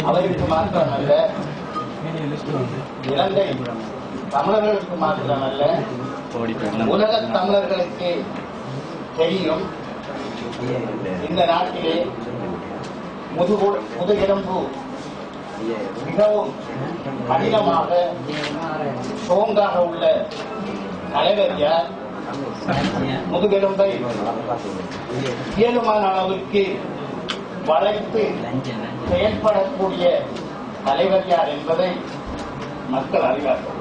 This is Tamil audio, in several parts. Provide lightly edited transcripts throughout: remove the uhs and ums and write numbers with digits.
அவருக்கு மாத்திரமல்ல, இலங்கை தமிழர்களுக்கு மாத்திரமல்ல, உலக தமிழர்களுக்கு தெரியும், இந்த நாட்டிலே முதுகெலும்பு மிகவும் கடினமாக சோங்காக உள்ள தலைவர் யார்? முதுகெலும்பை இயலுமான அளவிற்கு வளைத்து செயல்படக்கூடிய தலைவர் யார் என்பதை மக்கள் அறிவார்கள்.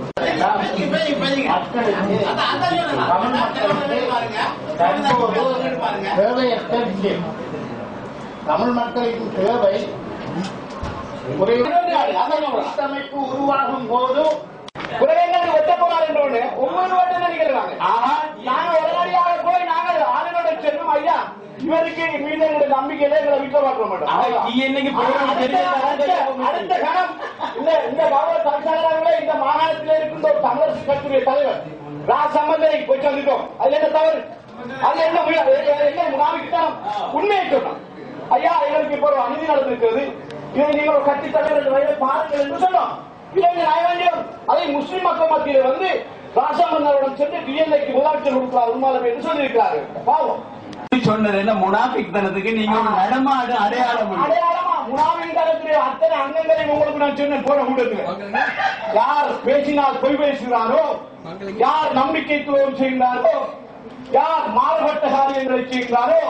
தமிழ் மக்களுக்கு தேவை அமைப்பு உருவாகும் போது குறைகள் வெட்ட போறார் என்று ஒவ்வொரு வட்டம் நினைக்கிறாங்க. நாங்கள் உடனடியாக போய் நாங்கள் ஆளுநரை செல்லும், ஐயா இவருக்கு மீது எங்களுடைய நம்பிக்கையில எங்களை விற்க பார்க்க மாட்டோம். அடுத்த கணம் இந்த கௌரவ தற்சாளர்களே இந்த மாகாணத்தில் இருக்கின்ற ஒரு தமிழரசு கட்சியுடைய தலைவர் சம்பந்தனை போய் சந்தித்தோம். அதுல என்ன தவறு? அது என்ன முகாமிக்கிட்டான்? உண்மையை சொன்னான். ஐயா எங்களுக்கு இப்போ ஒரு அநீதி நடந்திருக்கிறது, இதை நீங்கள் ஒரு கட்சி தலைவர் வயதை பாருங்கள் என்று சொன்னோம். இதை நியாயம். அதை முஸ்லிம் மக்கள் மத்தியில் வந்து ராசமன்னருடன் சென்று டிஎன்ஏக்கு முதலமைச்சர் கொடுக்கிறார் உண்மாலம் என்று சொல்லியிருக்கிறார்கள். பாவம் சொன்னது என்ன? முனாபிக் தனத்துக்கு நீங்க நடமாடு அடையாளமா முனாபிக் தனத்துடைய அத்தனை அங்கங்களையும் உங்களுக்கு நான் சொன்னேன் போற கூட்டத்தில். யார் பேசினால் பொய் பேசுகிறாரோ, யார் நம்பிக்கை துரோகம் செய்கிறாரோ, யார் மாறுபட்ட காரியங்களை செய்கிறாரோ,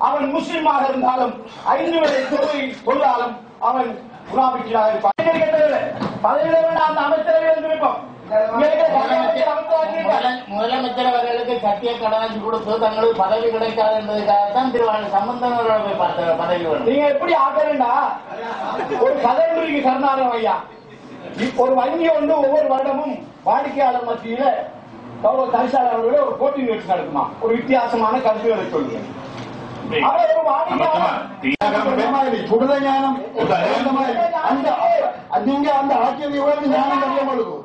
அவன் முஸ்லிமாக இருந்தாலும் 5 வரை தொழுகை கொள்ளாலும் அவன் முனாபிக்காக இருப்பான். பதவியிட வேண்டாம், அந்த அமைச்சரவை இருந்திருப்போம். முதலமைச்சர் அவர்களுக்கு சத்திய கடனாட்சி கொடுத்து தங்களுக்கு பதவி கிடைக்காது என்பதற்காகத்தான் திருவாரூர் சம்பந்தனோட போய் பார்த்த பதவி வேணும். நீங்க எப்படி ஆகிறா? ஒரு பதவிக்கு கருணாகரம் ஐயா, ஒரு வங்கி ஒன்று ஒவ்வொரு வருடமும் வாடிக்கையாளர் மத்தியில கௌரவ தரிசாளர்களோட ஒரு போட்டி நிகழ்ச்சி நடக்குமா? ஒரு வித்தியாசமான கருத்துக்களை சொல்லுங்க. சுடுதஞானம் நீங்க அந்த ஆட்சியை ஞானம் தெரிய மாட்டோம்.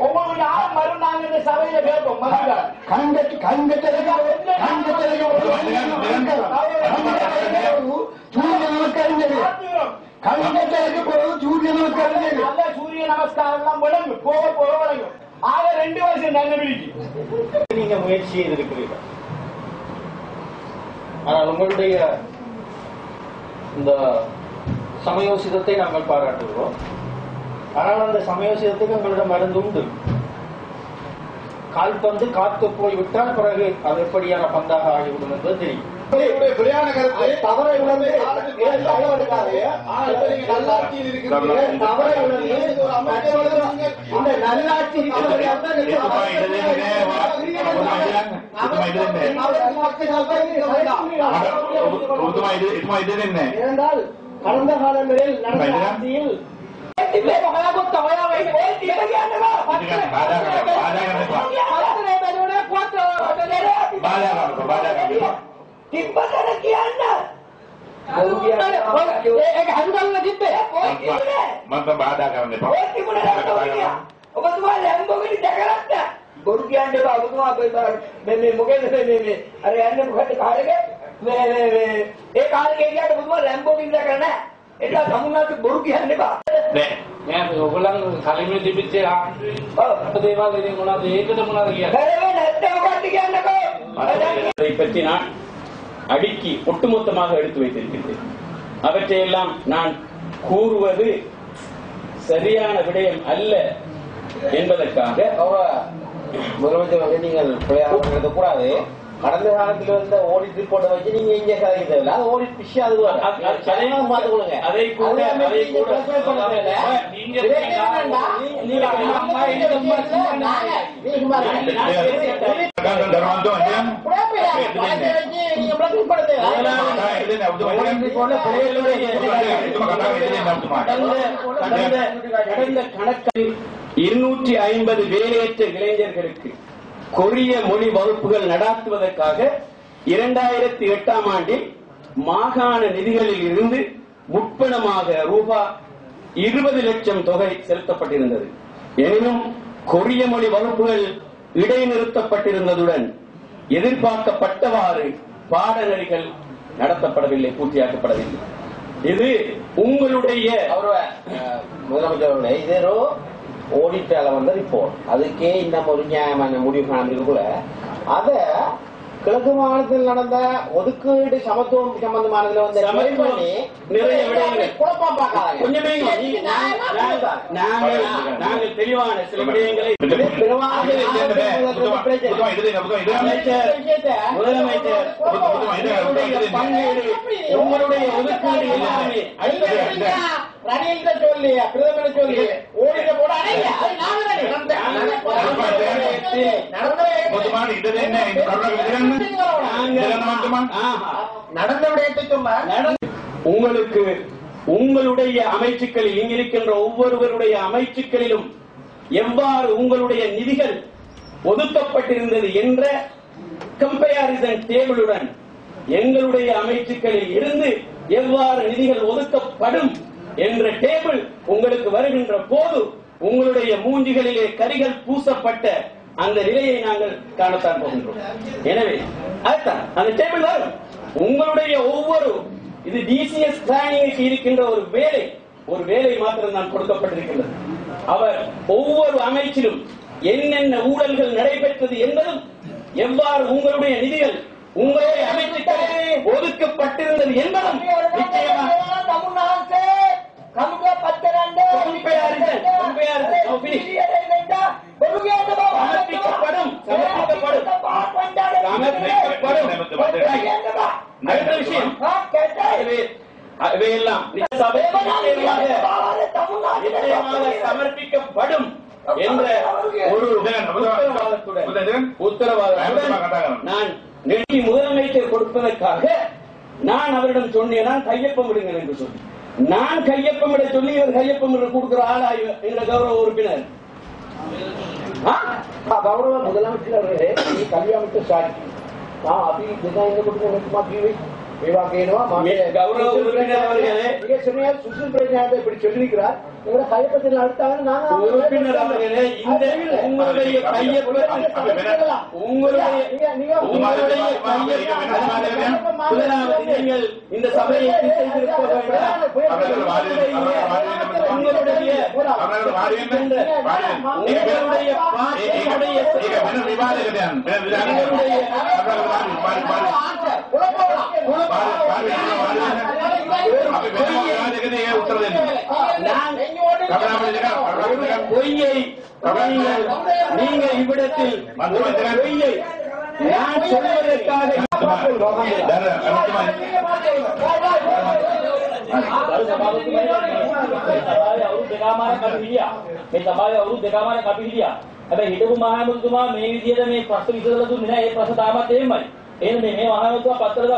ஒவ்வொரு யாரும் மறு நாங்க இந்த சபையில கேட்போம். சூரிய நமஸ்காரம் எல்லாம் விளங்கும், போக போக விளங்கும். ஆக 2 வருஷம் நன்மைக்கு நீங்க முயற்சி செய்திருக்கிறீர்கள். ஆனால் உங்களுடைய இந்த சமயோசிதத்தை நாங்கள் பாராட்டுகிறோம். ஆனால் அந்த சமயோசிதத்துக்கு உங்களிடம் மருந்து உண்டு. கால்பந்து காத்து போய்விட்டால் பிறகு அது எப்படியான பந்தாக ஆகிவிடும் என்பது தெரியும். பிழையான கருத்து தவறை உணர்ந்து நல்லாட்சியில் இருக்கிறீர்கள். தவறை உணர்ந்து இந்த நல்லாட்சி இருந்தால் கடந்த காலங்களில் நடந்த ஆட்சியில் බොරු කියන්නේ බා නෑ ඔයගොල්ලන් කලින් තිබිච්ච දේවල් ඉතින් මොනවද ඒකද මොනවද කියන්නේ කරේ නැත්නම් මොකක්ද කියන්නකෝ அதை பற்றி நான் அடுக்கி ஒட்டுமொத்தமாக எடுத்து வைத்திருக்கிறேன். அவற்றையெல்லாம் நான் கூறுவது சரியான விடயம் அல்ல என்பதற்காக முதலமைச்சர் நீங்கள் எழுத கூடாது. கடந்த காலத்தில் இருந்த ஓடிட் ரிப்போர்ட்டை வச்சு நீங்க இங்க கதைக்கிறதில்ல, அது ஓடிட் விஷயம் அது பார்த்துக்கொள்ளுங்க. அதை கடந்த கணக்கில் 250 வேலையற்ற இளைஞர்களுக்கு கொரிய மொழி வகுப்புகள் நடாத்துவதற்காக 2008ஆம் ஆண்டில் மாகாண நிதிகளில் இருந்து முற்பணமாக ரூபாய் 20 லட்சம் தொகை செலுத்தப்பட்டிருந்தது. எனினும் கொரிய மொழி வகுப்புகள் இடைநிறுத்தப்பட்டிருந்ததுடன் எதிர்பார்க்கப்பட்டவாறு பாடநெறிகள் நடத்தப்படவில்லை, பூர்த்தியாக்கப்படவில்லை. இது உங்களுடைய முதலமைச்சருடைய இதோ ஓடிட்டால வந்த ரிப்போர்ட். அதுக்கே இன்னும் ஒரு நியாயமான முடிவு காணாம அத கிழக்கு மாநிலத்தில் நடந்த ஒதுக்கீடு சமத்துவம் சம்பந்தமானதுல வந்து நிறைய விடயங்கள் குழப்பம் பார்க்காங்க. கொஞ்சமே நாங்கள் தெளிவான சில விடயங்களை முதலமைச்சர் பங்கீடு உங்களுடைய ஒதுக்கீடு எல்லாமே ரணில் சொல்லி பிரதமர் சொல்லி ஓடிட்ட போட நடந்த விடயத்தை சொன்னார். உங்களுக்கு உங்களுடைய அமைச்சுக்களில் இங்கிருக்கின்ற ஒவ்வொருவருடைய அமைச்சுக்களிலும் எவ்வாறு உங்களுடைய நிதிகள் ஒதுக்கப்பட்டிருந்தது என்ற கம்பேரிசன் டேபிளுடன் எங்களுடைய அமைச்சுக்களில் இருந்து எவ்வாறு நிதிகள் ஒதுக்கப்படும் என்ற டேபிள் உங்களுக்கு வருகின்ற போது உங்களுடைய மூஞ்சிகளிலே கரிகள் பூசப்பட்ட அந்த நிலையை நாங்கள் காணத்தான் போகின்றோம். எனவே அதுதான் அந்த டேபிள் வரும். உங்களுடைய ஒவ்வொரு இது டிசிஎஸ் பிளானிங்க்கு இருக்கின்ற ஒரு வேலை மாத்திரம் தான் கொடுக்கப்பட்டிருக்கின்றது. அவர் ஒவ்வொரு அமைச்சிலும் என்னென்ன ஊழல்கள் நடைபெற்றது என்பதும் எவ்வாறு உங்களுடைய நிதிகள் உங்களுடைய அமைச்சுக்களிலே ஒதுக்கப்பட்டிருந்தது என்பதும் நிச்சயமாக இவையெல்லாம் சமர்ப்பிக்கப்படும் என்ற ஒரு உத்தரவாதத்துடன் நான் நெருங்கி முதலமைச்சர் கொடுப்பதற்காக நான் அவரிடம் சொன்னேன், நான் கையொப்பம் விடுங்கள் என்று சொல்லி நான் கையொப்பமிட சொல்லி இவர் கையொப்பம் கொடுக்கிற ஆளாய் என்ற கௌரவ உறுப்பினர் கௌரவ முதலமைச்சர் அவர்களே கல்வியமைச்சர் ஸ்டாலின் அபி ஜனநாயக கௌரவ உறுப்பினர் அவர்களே சுஷில் பிரஜாதை இப்படி சொல்லியிருக்கிறார். இவரை கையொப்பத்தில் அடுத்தாங்க உறுப்பினர் அவர்களே இந்த உங்களுடைய நீங்கள் இந்த சபையை பொய்யை நீங்கள் இவ்விடத்தில் பொய்யை நான் சொல்வதற்காக හැබැයි හිටපු මහමුතුමා මේ විදිහට මේ ප්‍රශ්න විසඳලා දුන්නේ නැහැ. ඒ ප්‍රශ්න තාමත් එහෙමයි. එහෙනම් මේ මහමුතුමා පත්තරද